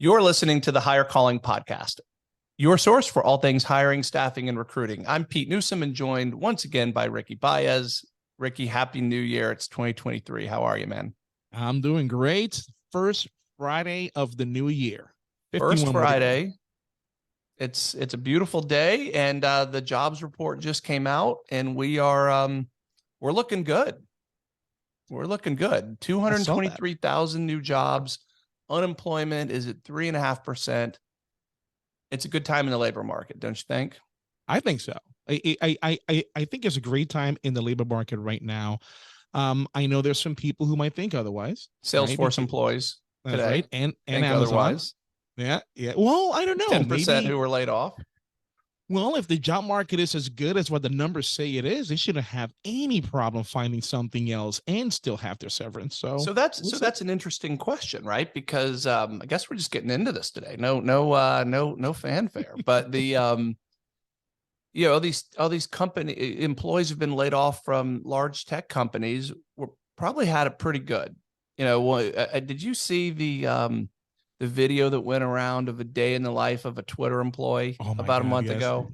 You're listening to the Hire Calling Podcast, your source for all things hiring, staffing, and recruiting. I'm Pete Newsome and joined once again by Ricky Baez. Ricky, Happy New Year. It's 2023. How are you, man? I'm doing great. First Friday of the new year. First 51 more to go. Friday. It's a beautiful day, and the jobs report just came out, and we're looking good. We're looking good. 223,000 new jobs. Unemployment is at 3.5%. It's a good time in the labor market, don't you think? I think so. I think it's a great time in the labor market right now. I know there's some people who might think otherwise. Salesforce employees That's today right. And think Amazon. otherwise. Yeah. Well, I don't know. 10% Maybe. who were laid off. Well, if the job market is as good as what the numbers say it is, they shouldn't have any problem finding something else and still have their severance. So that's an interesting question, right? Because I guess we're just getting into this today. No fanfare. But the all these company employees have been laid off from large tech companies. Were probably had it pretty good. Did you see the video that went around of a day in the life of a Twitter employee about a month ago?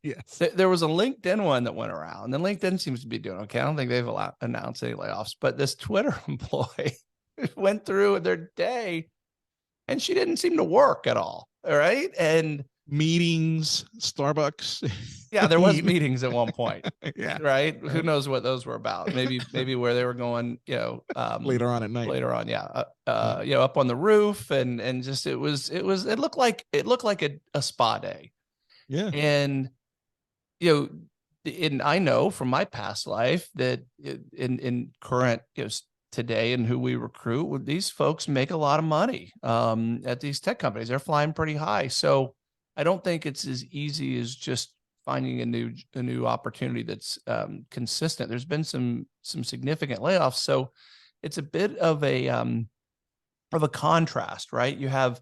Yes. There was a LinkedIn one that went around, and LinkedIn seems to be doing okay. I don't think they've announced any layoffs, but this Twitter employee went through their day, and she didn't seem to work at all. All right, and meetings, Starbucks. Yeah, there was meetings at one point. Yeah, right. Who knows what those were about? Maybe where they were going. Later on at night. Later on, yeah. Up on the roof, and just it looked like a spa day. Yeah, and and I know from my past life that in current today and who we recruit, these folks make a lot of money at these tech companies. They're flying pretty high. So I don't think it's as easy as just finding a new opportunity that's consistent. There's been some significant layoffs. So it's a bit of a contrast, right? You have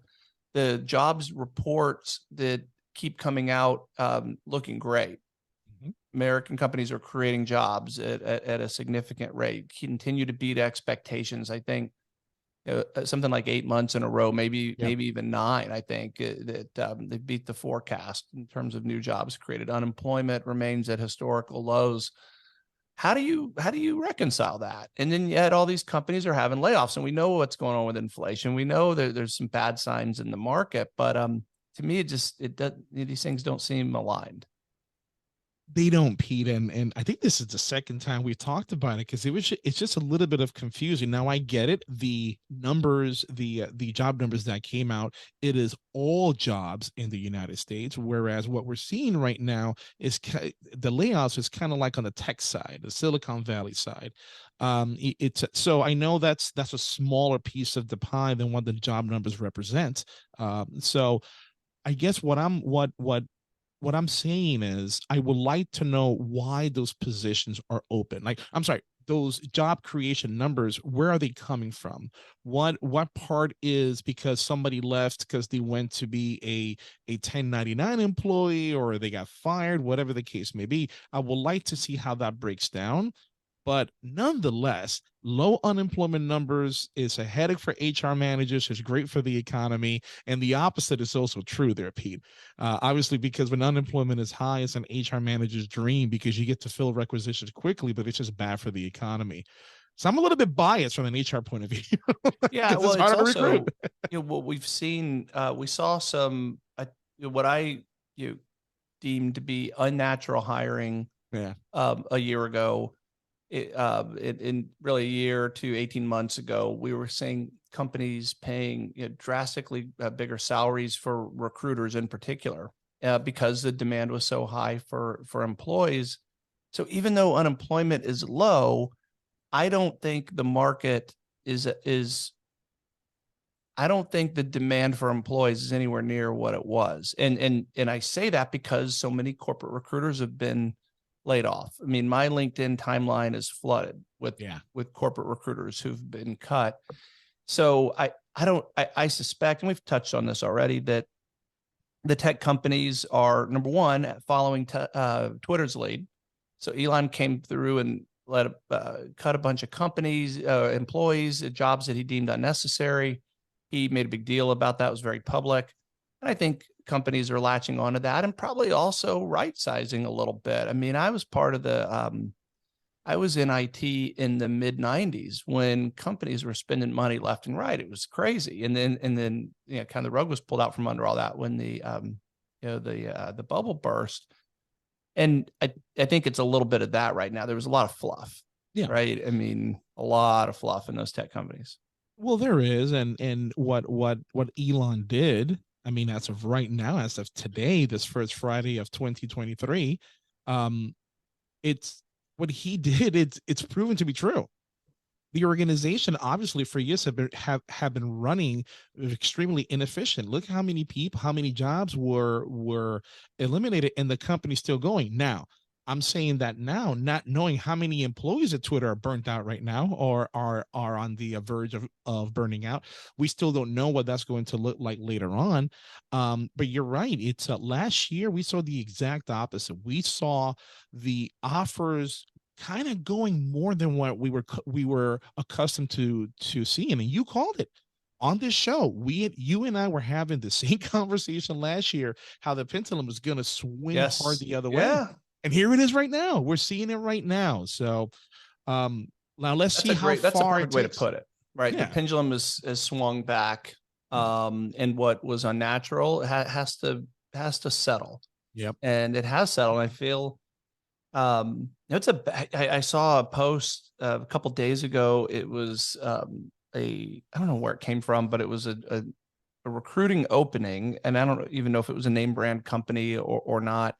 the jobs reports that keep coming out looking great. American companies are creating jobs at a significant rate, continue to beat expectations. I think something like 8 months in a row, maybe even 9. I think that they beat the forecast in terms of new jobs created. Unemployment remains at historical lows. How do you reconcile that? And then yet all these companies are having layoffs, and we know what's going on with inflation. We know that there's some bad signs in the market, but to me, these things don't seem aligned. They don't, Pete, and I think this is the second time we've talked about it because it's just a little bit of confusion. Now I get it. The numbers, the job numbers that came out, it is all jobs in the United States. Whereas what we're seeing right now is the layoffs is kind of like on the tech side, the Silicon Valley side. It's so I know that's a smaller piece of the pie than what the job numbers represent. So I guess what I'm saying is I would like to know why those positions are open. Like, I'm sorry, those job creation numbers, where are they coming from? What part is because somebody left because they went to be a 1099 employee or they got fired, whatever the case may be. I would like to see how that breaks down. But nonetheless, low unemployment numbers is a headache for HR managers. It's great for the economy. And the opposite is also true there, Pete. Obviously, because when unemployment is high, it's an HR manager's dream because you get to fill requisitions quickly, but it's just bad for the economy. So I'm a little bit biased from an HR point of view. Yeah, well, it's also, what we've seen, we saw some, what I deemed to be unnatural hiring a year ago. In really a year to 18 months ago, we were seeing companies paying drastically bigger salaries for recruiters in particular because the demand was so high for employees. So even though unemployment is low, I don't think the market is I don't think the demand for employees is anywhere near what it was. And I say that because so many corporate recruiters have been laid off. I mean, my LinkedIn timeline is flooded with corporate recruiters who've been cut. So I suspect, and we've touched on this already, that the tech companies are, number one, following Twitter's lead. So Elon came through and cut a bunch of companies, employees, jobs that he deemed unnecessary. He made a big deal about that. It was very public. And I think companies are latching onto that and probably also right sizing a little bit. I mean, I was part of I was in IT in the mid 90s when companies were spending money left and right. It was crazy. And then, kind of the rug was pulled out from under all that when the bubble burst. And I think it's a little bit of that right now. There was a lot of fluff. Yeah. Right. I mean, a lot of fluff in those tech companies. Well, there is, and what Elon did, I mean, as of right now, as of today, this first Friday of 2023, it's what he did. It's proven to be true. The organization, obviously, for years have been running extremely inefficient. Look how many people, how many jobs were eliminated, and the company's still going. Now, I'm saying that now, not knowing how many employees at Twitter are burnt out right now, or are on the verge of burning out. We still don't know what that's going to look like later on. But you're right. It's last year we saw the exact opposite. We saw the offers kind of going more than what we were accustomed to seeing, and you called it on this show. You and I were having the same conversation last year, how the pendulum was going to swing hard the other way. And here it is right now. We're seeing it right now. So now let's see how far. That's a perfect way to put it, right? Yeah. The pendulum is swung back, and what was unnatural has to settle. Yep. And it has settled. I feel I saw a post a couple days ago. It was I don't know where it came from, but it was a recruiting opening, and I don't even know if it was a name brand company or not.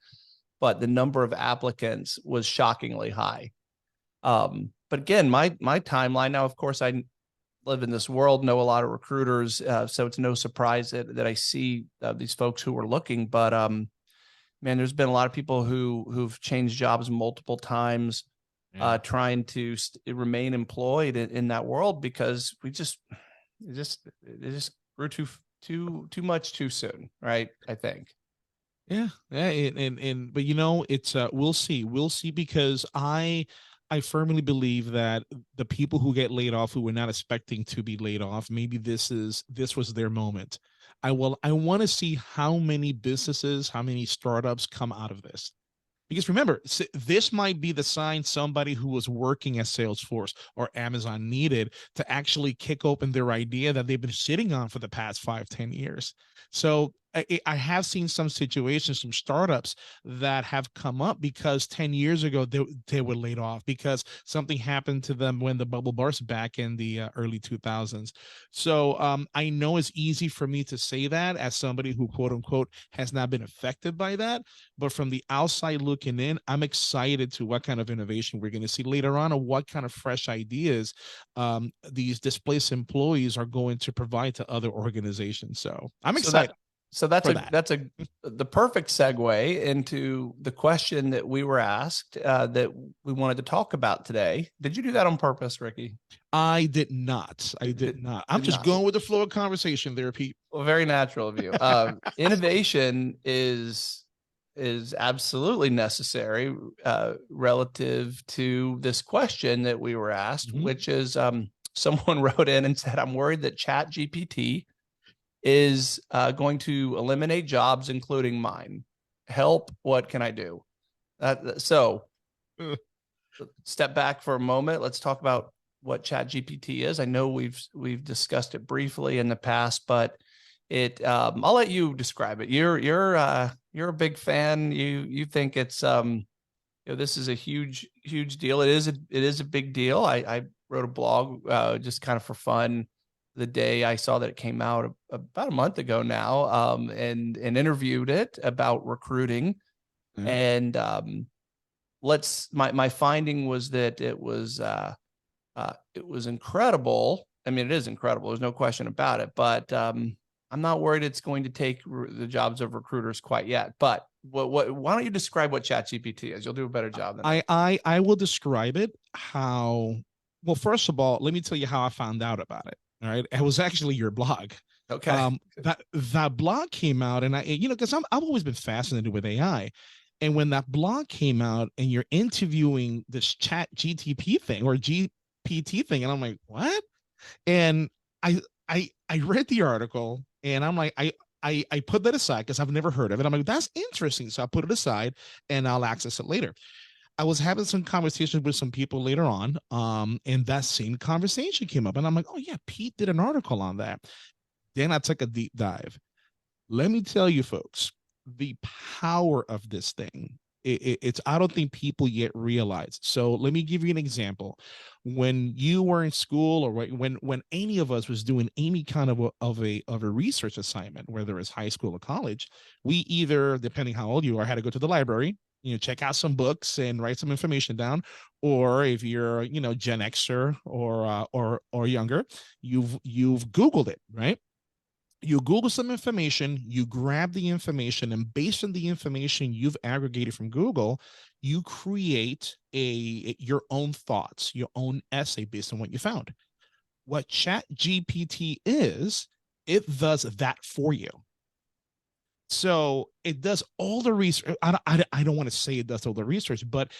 But the number of applicants was shockingly high. But again, my timeline now, of course, I live in this world, know a lot of recruiters, so it's no surprise that I see these folks who are looking. But man, there's been a lot of people who've changed jobs multiple times, trying to remain employed in that world because it just grew too much too soon, right? I think. Yeah. And but it's we'll see, because I firmly believe that the people who get laid off, who were not expecting to be laid off, maybe this was their moment. I want to see how many businesses, how many startups come out of this. Because remember, this might be the sign somebody who was working at Salesforce or Amazon needed to actually kick open their idea that they've been sitting on for the past 5-10 years. So I have seen some situations, some startups that have come up because 10 years ago they were laid off because something happened to them when the bubble burst back in the early 2000s. So I know it's easy for me to say that as somebody who, quote unquote, has not been affected by that. But from the outside looking in, I'm excited to what kind of innovation we're going to see later on, or what kind of fresh ideas these displaced employees are going to provide to other organizations. So I'm excited. So that's the perfect segue into the question that we were asked that we wanted to talk about today. Did you do that on purpose, Ricky? I did not. I'm just going with the flow of conversation there, Pete. Well, very natural of you. Innovation is absolutely necessary relative to this question that we were asked, which is someone wrote in and said, I'm worried that ChatGPT is going to eliminate jobs, including mine. Help, what can I do? So step back for a moment. Let's talk about what ChatGPT is. I know we've discussed it briefly in the past, but I'll let you describe it. You're a big fan. You think it's this is a huge deal. It is a big deal. I wrote a blog just kind of for fun the day I saw that it came out about a month ago now, and interviewed it about recruiting. And my finding was that it was incredible. I mean, it is incredible. There's no question about it, but I'm not worried it's going to take the jobs of recruiters quite yet. But why don't you describe what ChatGPT is? You'll do a better job than I will describe it. Well, first of all, let me tell you how I found out about it. All right. It was actually your blog. Okay. That blog came out, and because I've always been fascinated with AI. And when that blog came out and you're interviewing this Chat GTP thing or GPT thing, and I'm like, what? And I read the article and I'm like, I put that aside because I've never heard of it. I'm like, that's interesting. So I put it aside and I'll access it later. I was having some conversations with some people later on, and that same conversation came up, and I'm like, oh yeah, Pete did an article on that. Then I took a deep dive. Let me tell you, folks, the power of this thing. It's I don't think people yet realize. So let me give you an example. When you were in school, or when any of us was doing any kind of a research assignment, whether it's high school or college, we either, depending how old you are, had to go to the library, check out some books and write some information down, or if you're, Gen Xer or younger, you've Googled it, right? You Google some information, you grab the information, and based on the information you've aggregated from Google, you create your own thoughts, your own essay based on what you found. What Chat GPT is, it does that for you. So it does all the research. I don't want to say it does all the research, but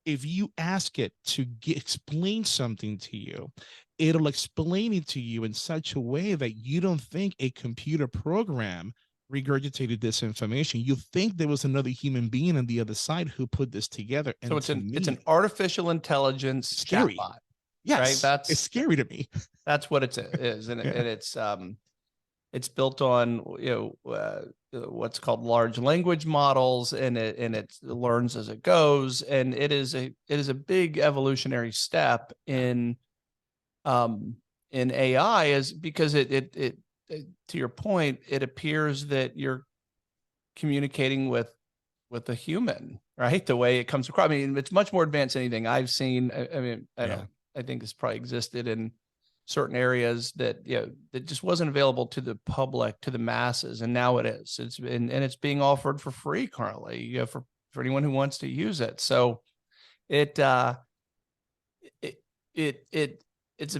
if you ask it to explain something to you, it'll explain it to you in such a way that you don't think a computer program regurgitated this information. You think there was another human being on the other side who put this together. And So it's an artificial intelligence scary chatbot. Yes, right? It's scary to me. That's what it is, and, and it's built on what's called large language models, and it learns as it goes, and it is a big evolutionary step in AI, is because it to your point, it appears that you're communicating with a human, right? The way it comes across. I mean, it's much more advanced than anything I've seen. I think this probably existed in certain areas that that just wasn't available to the public, to the masses, and now it is. It's being offered for free currently, for anyone who wants to use it. So it's a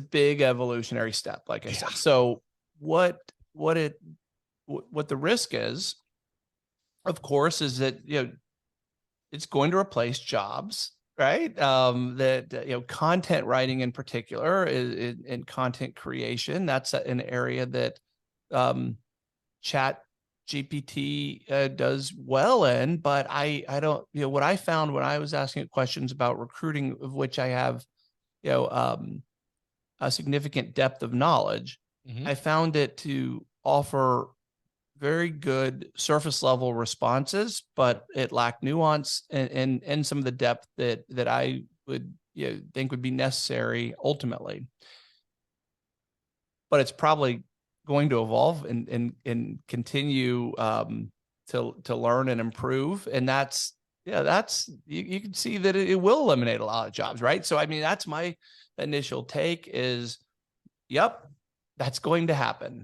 big evolutionary step, like I said. So what the risk is, of course, is that it's going to replace jobs, right? That content writing in particular is in content creation. That's an area that Chat GPT does well in. But I don't, what I found when I was asking it questions about recruiting, of which I have a significant depth of knowledge, I found it to offer very good surface level responses, but it lacked nuance and some of the depth that I would think would be necessary ultimately. But it's probably going to evolve and continue to learn and improve. And that's you can see that it will eliminate a lot of jobs, right? So I mean, that's my initial take is, yep, that's going to happen.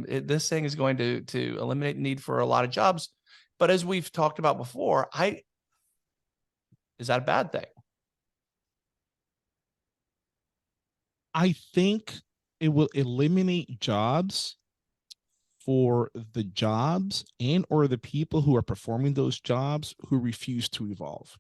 This thing is going to eliminate need for a lot of jobs. But as we've talked about before, is that a bad thing? I think it will eliminate jobs for the jobs and or the people who are performing those jobs who refuse to evolve.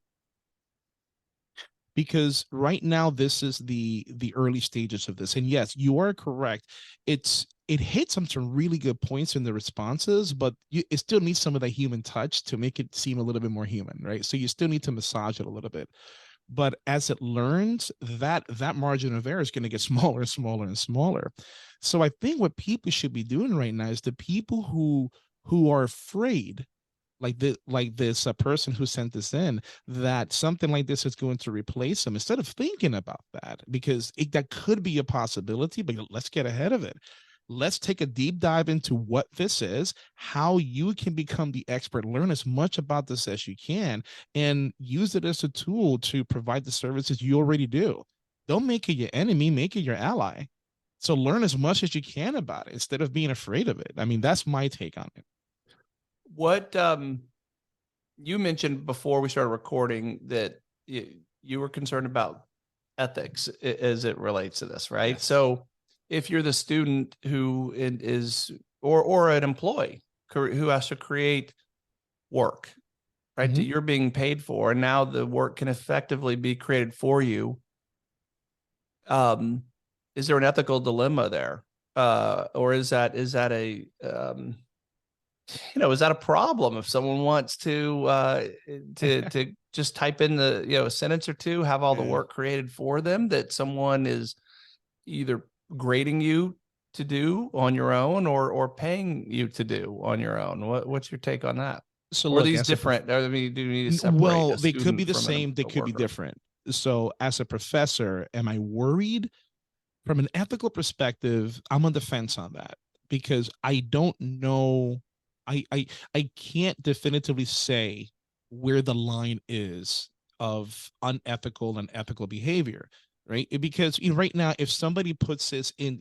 Because right now this is the early stages of this, and yes, you are correct. It hits some really good points in the responses, but it still needs some of that human touch to make it seem a little bit more human, right? So you still need to massage it a little bit. But as it learns, that margin of error is going to get smaller and smaller and smaller. So I think what people should be doing right now is the people who are afraid, like this person who sent this in, that something like this is going to replace them, instead of thinking about that, because that could be a possibility, but let's get ahead of it. Let's take a deep dive into what this is, how you can become the expert, learn as much about this as you can, and use it as a tool to provide the services you already do. Don't make it your enemy, make it your ally. So learn as much as you can about it instead of being afraid of it. I mean, that's my take on it. What you mentioned before we started recording that you were concerned about ethics as it relates to this, right? Yes. So if you're the student who is or an employee who has to create work, right, that you're being paid for, and now the work can effectively be created for you, is there an ethical dilemma there or is that a is that a problem if someone wants to just type in the a sentence or two, have all the Yeah. work created for them that someone is either grading you to do on your own or paying you to do on your own? What's your take on that? So Or are look, these different? I mean, do you need to separate well, a they could be student the from same, they a could be worker? different. So as a professor, am I worried? From an ethical perspective, I'm on the fence on that because I don't know. I can't definitively say where the line is of unethical and ethical behavior, right? Because right now, if somebody puts this in,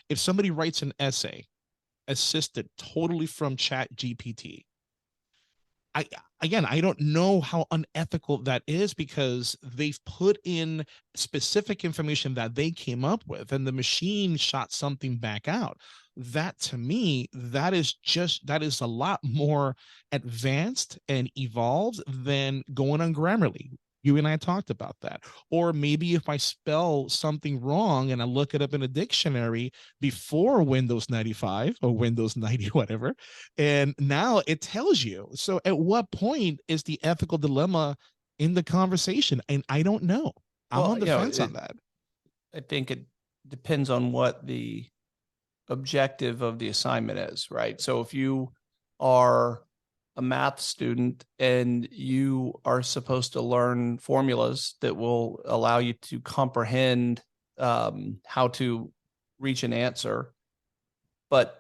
if somebody writes an essay assisted totally from Chat GPT, I again, I don't know how unethical that is because they've put in specific information that they came up with and the machine shot something back out. That to me, that is a lot more advanced and evolved than going on Grammarly. You and I talked about that. Or maybe if I spell something wrong and I look it up in a dictionary before Windows 95 or Windows 90, whatever, and now it tells you. So at what point is the ethical dilemma in the conversation? And I don't know. I'm Well, on the fence on that. I think it depends on what the objective of the assignment is, right? So if you are a math student and you are supposed to learn formulas that will allow you to comprehend how to reach an answer, but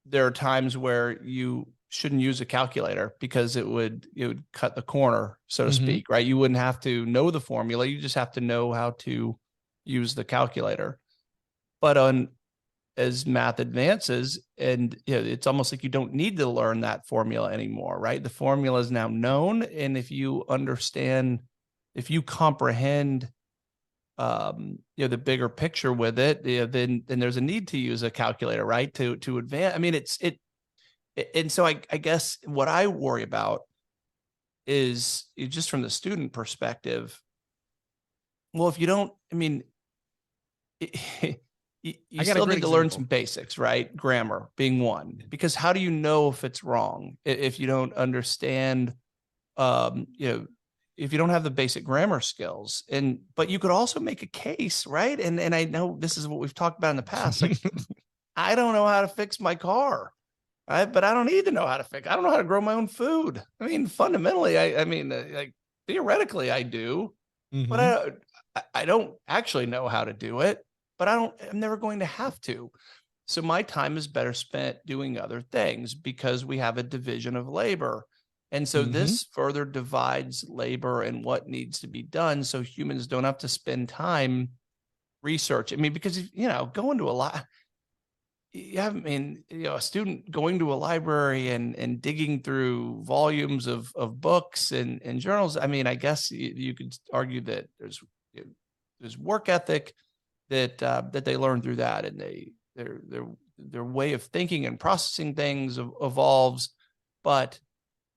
there are times where you shouldn't use a calculator because it would cut the corner, so to Mm-hmm. speak, right? You wouldn't have to know the formula, you just have to know how to use the calculator. But on as math advances, and it's almost like you don't need to learn that formula anymore, right? The formula is now known, and if you comprehend the bigger picture with it, then there's a need to use a calculator, right? To advance. I mean, and so I guess what I worry about is just from the student perspective. Well, if you don't, I mean, you I got a still great need to learn some example. basics, right? Grammar being one, because how do you know if it's wrong if you don't understand, um, you know, if you don't have the basic grammar skills? And but you could also make a case, right? And I know this is what we've talked about in the past. Like, I don't know how to fix my car. Right? But I don't need to know how to fix. I don't know how to grow my own food. I mean, fundamentally, I mean, like theoretically, I do, but Mm-hmm. I don't actually know how to do it. But I'm never going to have to. So my time is better spent doing other things because we have a division of labor. And so Mm-hmm. this further divides labor and what needs to be done so humans don't have to spend time research. I mean, because going to a lot, yeah, I mean, a student going to a library and digging through volumes of books and journals. I mean, I guess you could argue that there's work ethic that they learn through that, and their way of thinking and processing things evolves. But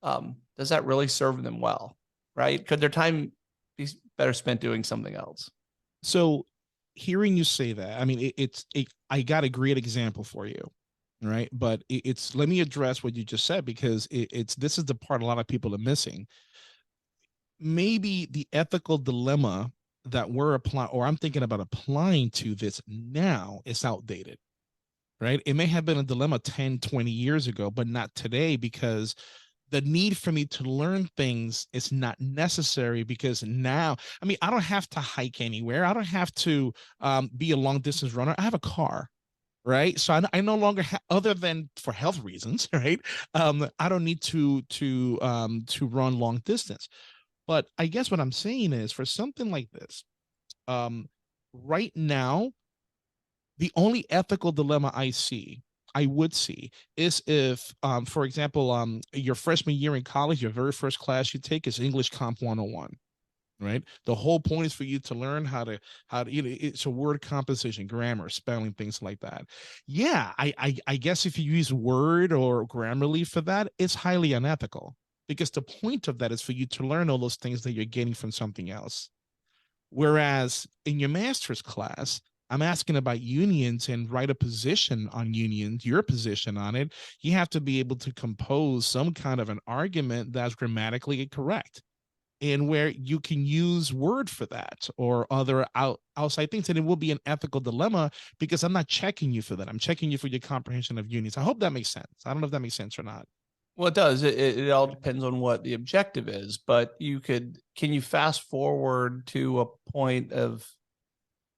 does that really serve them well? Right? Could their time be better spent doing something else? So hearing you say that, I mean, I got a great example for you, right? But it's let me address what you just said because it's this is the part a lot of people are missing. Maybe the ethical dilemma that we're applying, or I'm thinking about applying to this now, is outdated, right? It may have been a dilemma 10, 20 years ago, but not today because the need for me to learn things is not necessary because now, I mean, I don't have to hike anywhere. I don't have to be a long distance runner. I have a car, right? So I no longer other than for health reasons, right? I don't need to run long distance. But I guess what I'm saying is for something like this, um, right now, the only ethical dilemma I would see is if, for example, your freshman year in college, your very first class you take is English Comp 101, right? The whole point is for you to learn how to it's a word composition, grammar, spelling, things like that. Yeah, I guess if you use Word or Grammarly for that, it's highly unethical because the point of that is for you to learn all those things that you're getting from something else. Whereas in your master's class, I'm asking about unions and write a position on unions, your position on it. You have to be able to compose some kind of an argument that's grammatically correct and where you can use word for that or other outside things. And it will be an ethical dilemma because I'm not checking you for that. I'm checking you for your comprehension of unions. I hope that makes sense. I don't know if that makes sense or not. Well, it does. It all depends on what the objective is, but can you fast forward to a point of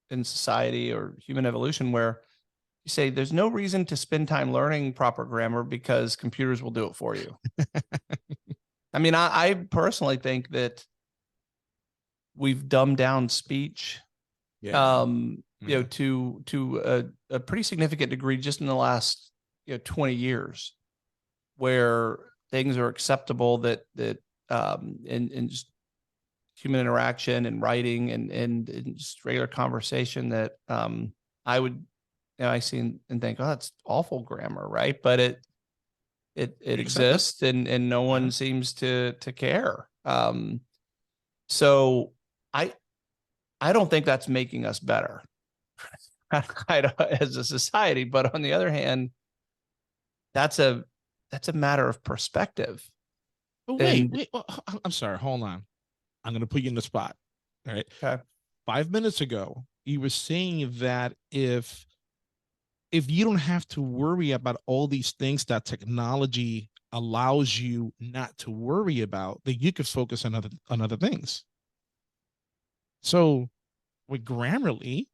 in society or human evolution where you say there's no reason to spend time learning proper grammar because computers will do it for you. I mean, I personally think that we've dumbed down speech, to a pretty significant degree just in the last 20 years, where things are acceptable that in just human interaction and writing and just regular conversation that I would I see and think, oh, that's awful grammar, right? But it exists and no one seems to care. So I don't think that's making us better as a society. But on the other hand, that's a matter of perspective. But wait, I'm sorry. Hold on. I'm going to put you in the spot. All right. Okay. 5 minutes ago, you were saying that if you don't have to worry about all these things that technology allows you not to worry about, then you could focus on other things. So with Grammarly,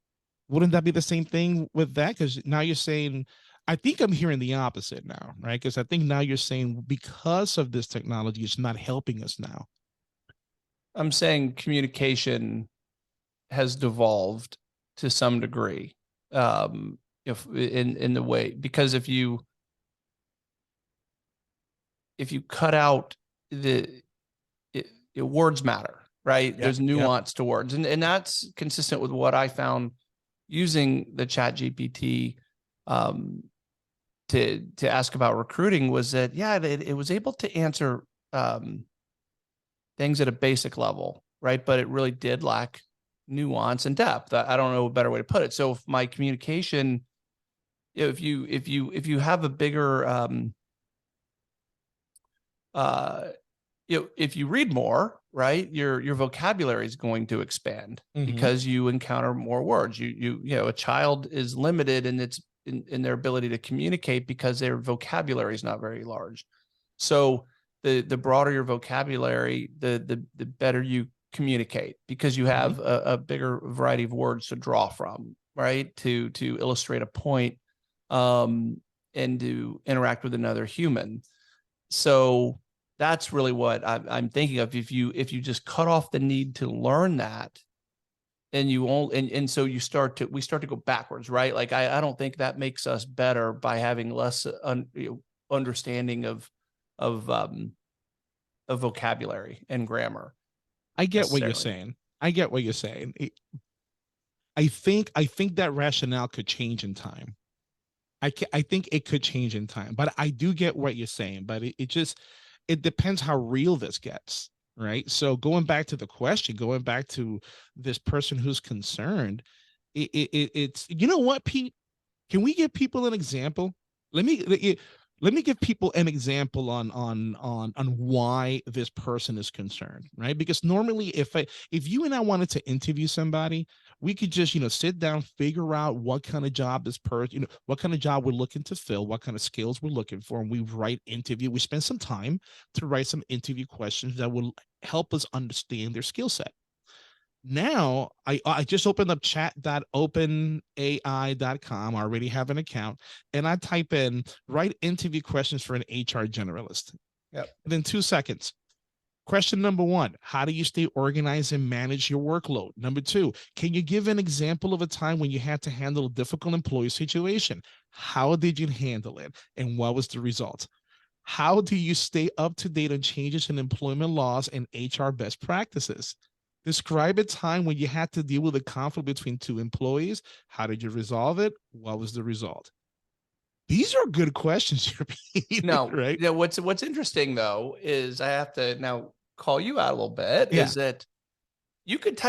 wouldn't that be the same thing with that? Because now you're saying, I think I'm hearing the opposite now, right? Because I think now you're saying because of this technology, it's not helping us now. I'm saying communication has devolved to some degree. If in the way, because if you cut out words matter, right? Yep, There's nuance to words, and that's consistent with what I found using the Chat GPT to ask about recruiting, was that it was able to answer things at a basic level, right? But it really did lack nuance and depth. I don't know a better way to put it. So if my communication, if you have a bigger if you read more, right, your vocabulary is going to expand because you encounter more words. A child is limited in its in their ability to communicate because their vocabulary is not very large. So the broader your vocabulary, the better you communicate, because you have a bigger variety of words to draw from, right, to illustrate a point, and to interact with another human. So that's really what I'm thinking of. If you just cut off the need to learn that, and you won't, and so we start to go backwards, right? Like I don't think that makes us better by having less understanding of vocabulary and grammar. I get what you're saying. I think that rationale could change in time. I think it could change in time, but I do get what you're saying. But it depends how real this gets, right? So going back to the question, going back to this person who's concerned, it's, you know what, Pete? Can we give people an example? Let me give people an example on why this person is concerned, right? Because normally if you and I wanted to interview somebody, we could just, sit down, figure out what kind of job this person, what kind of job we're looking to fill, what kind of skills we're looking for. And we spend some time to write some interview questions that will help us understand their skill set. Now, I just opened up chat.openai.com. I already have an account, and I type in write interview questions for an HR generalist. Yep. Within 2 seconds. Question number 1, how do you stay organized and manage your workload? Number 2, can you give an example of a time when you had to handle a difficult employee situation? How did you handle it? And what was the result? How do you stay up to date on changes in employment laws and HR best practices? Describe a time when you had to deal with a conflict between 2 employees. How did you resolve it? What was the result? These are good questions here, Pete. No, right? Yeah. What's interesting though is I have to now call you out a little bit. Yeah. Is that you could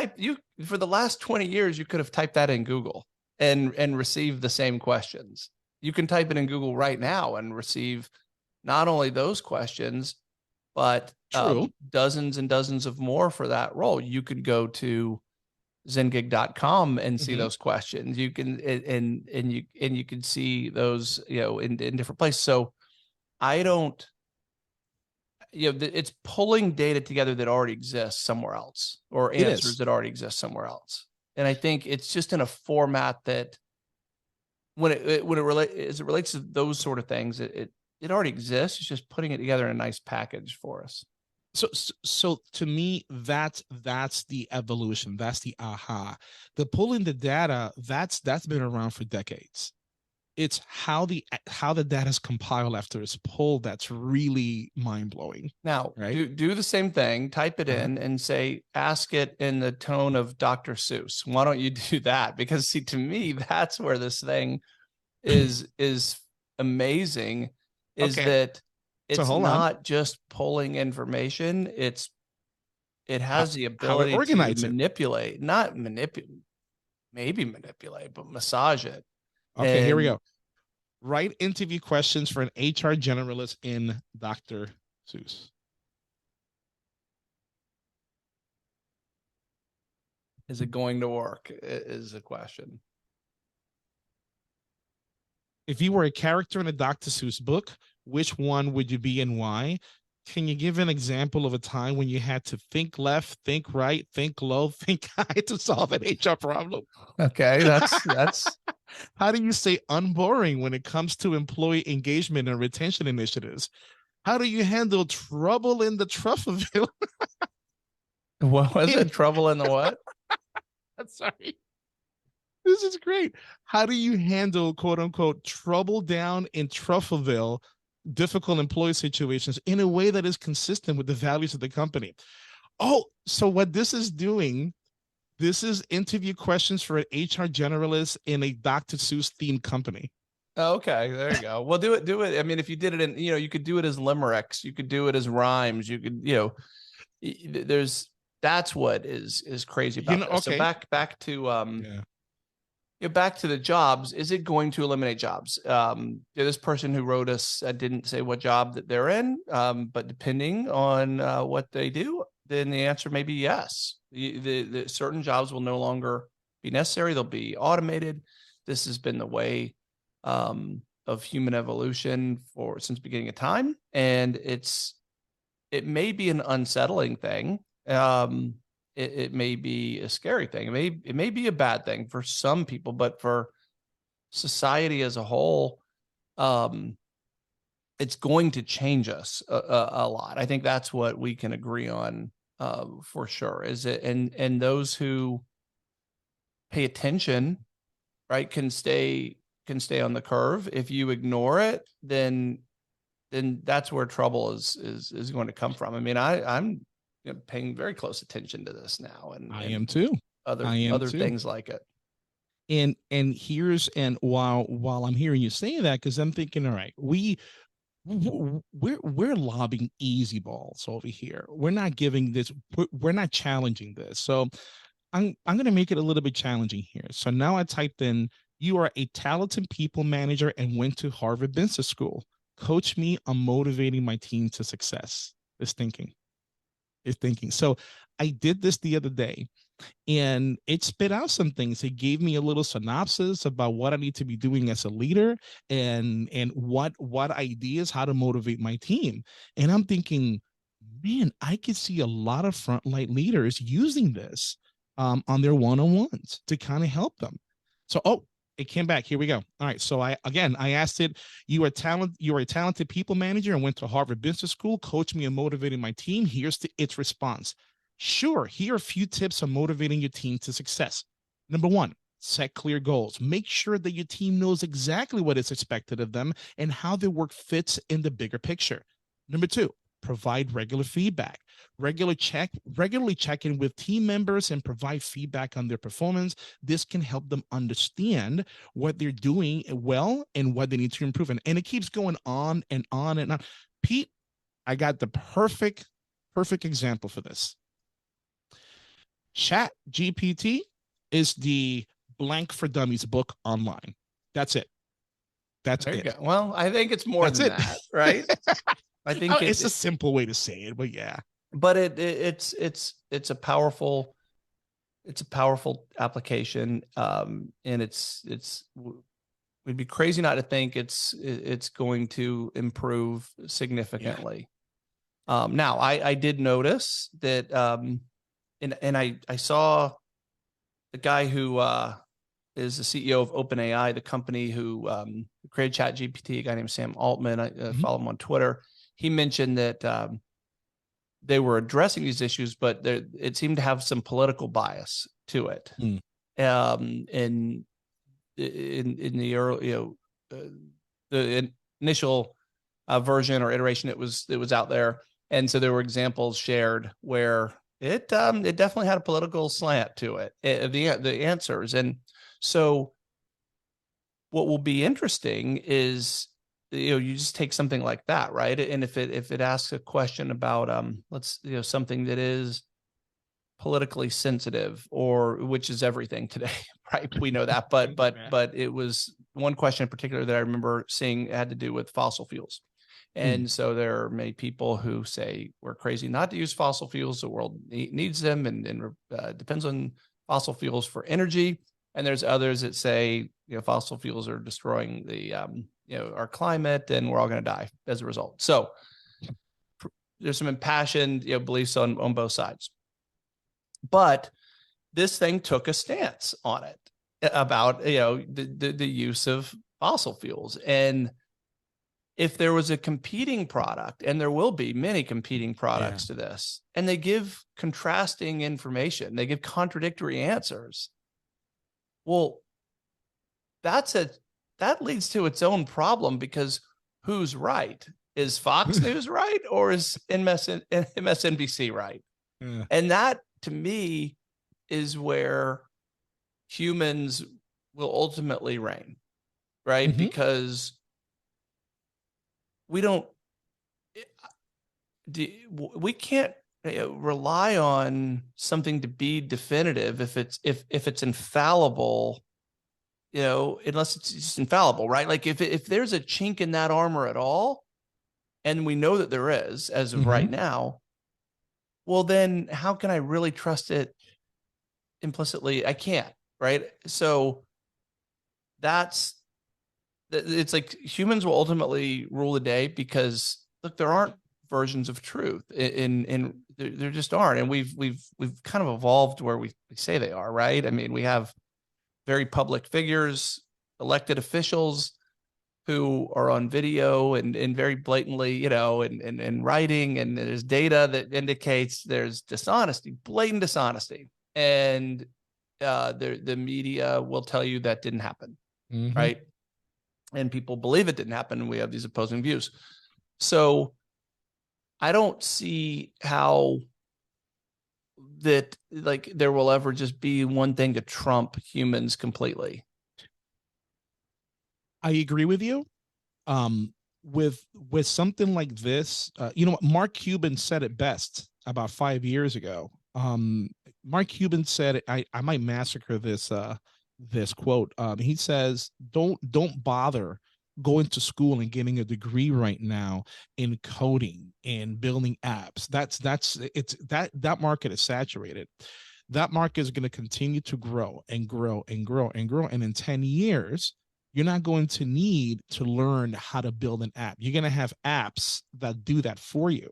for the last 20 years you could have typed that in Google. and receive the same questions. You can type it in Google right now and receive not only those questions, but True. dozens and dozens of more for that role. You could go to zengig.com and see those questions. You can and you can see those, in different places. So I don't, it's pulling data together that already exists somewhere else, or It answers is. that already exist somewhere else. And I think it's just in a format that when as it relates to those sort of things, it already exists. It's just putting it together in a nice package for us. So to me, that's the evolution. That's the aha. The pulling the data, that's been around for decades. It's how the data is compiled after it's pulled that's really mind blowing. Now, Right? do the same thing, type it in and say, ask it in the tone of Dr. Seuss. Why don't you do that? Because see, to me, that's where this thing is amazing, is Okay. that So it's hold on. not just pulling information, it How, has the how it ability to organizes it. manipulate, not manipulate, maybe manipulate, but massage it. Okay, here we And go. Write interview questions for an HR generalist in Dr. Seuss. is it going to work? Is the question. If you were a character in a Dr. Seuss book, which one would you be and why? Can you give an example of a time when you had to think left, think right, think low, think high to solve an HR problem? Okay, that's How do you stay unboring when it comes to employee engagement and retention initiatives? How do you handle trouble in the Truffleville? what was it? Trouble in the what? Sorry. This is great. How do you handle quote unquote trouble down in Truffleville, difficult employee situations in a way that is consistent with the values of the company? Oh, so what this is doing, this is interview questions for an HR generalist in a Dr. Seuss themed company. Okay, there you go. Well, do it. I mean, if you did it in, you could do it as limericks, you could do it as rhymes, you could, there's that's what is crazy about this. So Okay. back to Yeah. back to the jobs. Is it going to eliminate jobs? This person who wrote us didn't say what job that they're in, but depending on what they do, then the answer may be yes. The certain jobs will no longer be necessary. They'll be automated. This has been the way of human evolution for since beginning of time, and it may be an unsettling thing. It may be a scary thing. It may be a bad thing for some people, but for society as a whole, um, it's going to change us a lot. I think that's what we can agree on for sure. Is it and those who pay attention, right, can stay on the curve. If you ignore it, then that's where trouble is going to come from. I mean, I'm paying very close attention to this now, and I am too. other things like it. And while I'm hearing you say that, because I'm thinking, all right, we're lobbing easy balls over here. We're not giving this, we're not challenging this. So I'm gonna make it a little bit challenging here. So now I typed in, you are a talented people manager and went to Harvard Business School. Coach me on motivating my team to success. Is thinking. So I did this the other day and it spit out some things. It gave me a little synopsis about what I need to be doing as a leader and what ideas, how to motivate my team. And I'm thinking, man, I could see a lot of frontline leaders using this on their one-on-ones to kind of help them. So, it came back. Here we go. All right. So I asked it, you are a talented people manager and went to Harvard Business School. Coach me and motivating my team. Here's its response. Sure, here are a few tips on motivating your team to success. Number one, set clear goals. Make sure that your team knows exactly what is expected of them and how their work fits in the bigger picture. Number two, provide regular feedback. Regularly check in with team members and provide feedback on their performance. This can help them understand what they're doing well and what they need to improve. And it keeps going on and on and on. Pete, I got the perfect example for this. Chat GPT is the Blank for Dummies book online. That's it. That's There you it. go. Well, I think it's more That's than it. that, right? I think It's a simple way to say it, but yeah. but it's a powerful application, and we'd be crazy not to think it's going to improve significantly. Now I did notice that, and I saw the guy who is the CEO of OpenAI, the company who created ChatGPT, a guy named Sam Altman. I follow him on Twitter. He mentioned that they were addressing these issues, but it seemed to have some political bias to it. In the early, the initial version or iteration, it was out there, and so there were examples shared where it definitely had a political slant to it. The answers, and so what will be interesting is, you just take something like that, right? And if it asks a question about something that is politically sensitive, or which is everything today, right? We know that, but it was one question in particular that I remember seeing had to do with fossil fuels. And so there are many people who say we're crazy not to use fossil fuels. The world needs them and depends on fossil fuels for energy. And there's others that say, fossil fuels are destroying the our climate, and we're all going to die as a result. So there's some impassioned beliefs on both sides. But this thing took a stance on it about the use of fossil fuels. And if there was a competing product, and there will be many competing products to this, and they give contrasting information, they give contradictory answers, well, that leads to its own problem, because who's right? Is Fox News right, or is MSNBC right? Yeah. And that, to me, is where humans will ultimately reign, right? Because we can't rely on something to be definitive if it's infallible, unless it's just infallible, right? Like if there's a chink in that armor at all, and we know that there is as of right now, well, then how can I really trust it implicitly? I can't, right? So it's like humans will ultimately rule the day, because look, there aren't versions of truth in there just aren't. And we've kind of evolved where we say they are, right? I mean, we have very public figures, elected officials who are on video and very blatantly, and writing, and there's data that indicates there's dishonesty, blatant dishonesty. And the media will tell you that didn't happen, right? And people believe it didn't happen, and we have these opposing views. So I don't see how that, like, there will ever just be one thing to trump humans completely. I agree with you. With something like this, Mark Cuban said it best about 5 years ago. Mark Cuban said, I might massacre this quote. He says, don't bother going to school and getting a degree right now in coding and building apps. That market is saturated. That market is going to continue to grow and grow and grow and grow. And in 10 years, you're not going to need to learn how to build an app. You're going to have apps that do that for you.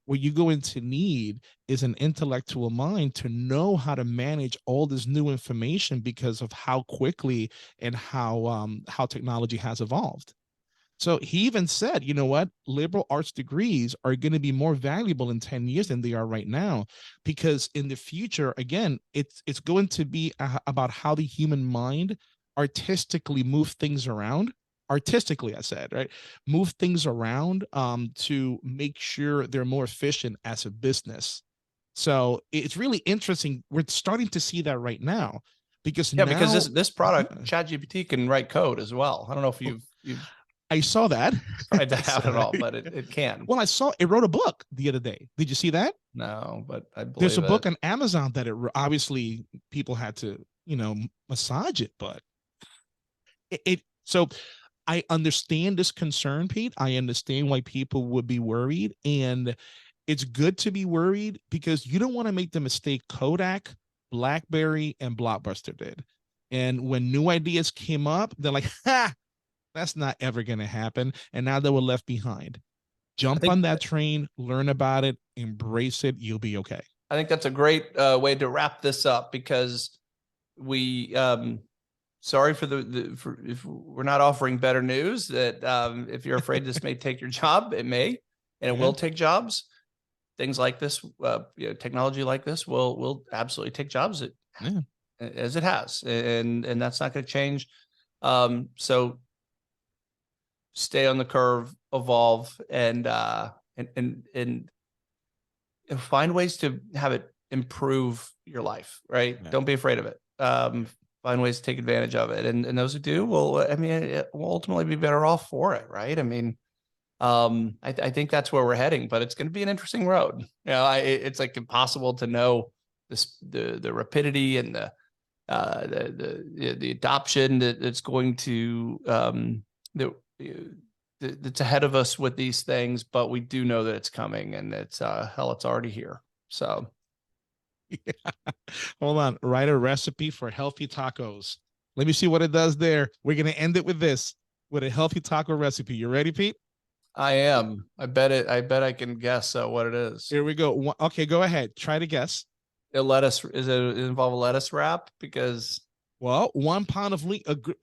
What you're going to need is an intellectual mind to know how to manage all this new information, because of how quickly and how technology has evolved. So he even said, you know what, liberal arts degrees are going to be more valuable in 10 years than they are right now, because in the future, again, it's going to be about how the human mind artistically move things around. Artistically, I said, right? Move things around to make sure they're more efficient as a business. So it's really interesting. We're starting to see that right now, because because this product, ChatGPT, can write code as well. I don't know if you've I saw that. tried that out at all, but it can. Well, it wrote a book the other day. Did you see that? No, but I believe there's a book on Amazon that obviously people had to massage it, but so I understand this concern, Pete. I understand why people would be worried, and it's good to be worried because you don't want to make the mistake Kodak, BlackBerry, and Blockbuster did. And when new ideas came up, they're like, ha, that's not ever going to happen. And now they were left behind. Jump on that train, learn about it, embrace it. You'll be okay. I think that's a great way to wrap this up, because we, sorry for if we're not offering better news, that if you're afraid this may take your job, it may, and it will take jobs. Things like this, technology like this will absolutely take jobs as it has, and that's not going to change. So stay on the curve, evolve, and find ways to have it improve your life. Right? Yeah. Don't be afraid of it. Find ways to take advantage of it, and those who do will, it will ultimately be better off for it. Right? I mean, I think that's where we're heading, but it's going to be an interesting road. It's like impossible to know the rapidity and the adoption that's going to that's ahead of us with these things, but we do know that it's coming, and it's it's already here. So yeah. Hold on, write a recipe for healthy tacos. Let me see what it does there. We're going to end it with this, with a healthy taco recipe. You ready, Pete? I am. I bet I can guess what it is. Here we go. Okay, go ahead. Try to guess. It involve a lettuce wrap? Because 1 pound of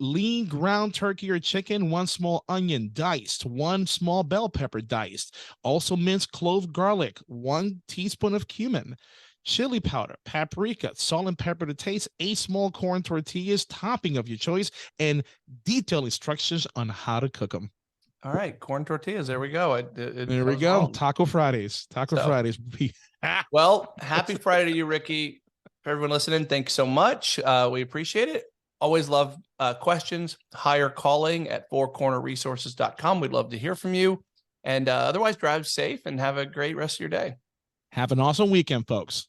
lean ground turkey or chicken, 1 small onion diced, 1 small bell pepper diced, also minced clove garlic, 1 teaspoon of cumin, chili powder, paprika, salt and pepper to taste, 8 small corn tortillas, topping of your choice, and detailed instructions on how to cook them. All right, corn tortillas. There we go. There we go. Wrong. Taco Fridays. Fridays. Well, happy Friday to you, Ricky. For everyone listening, thanks so much. We appreciate it. Always love questions. Hire calling at fourcornerresources.com. We'd love to hear from you. And otherwise, drive safe and have a great rest of your day. Have an awesome weekend, folks.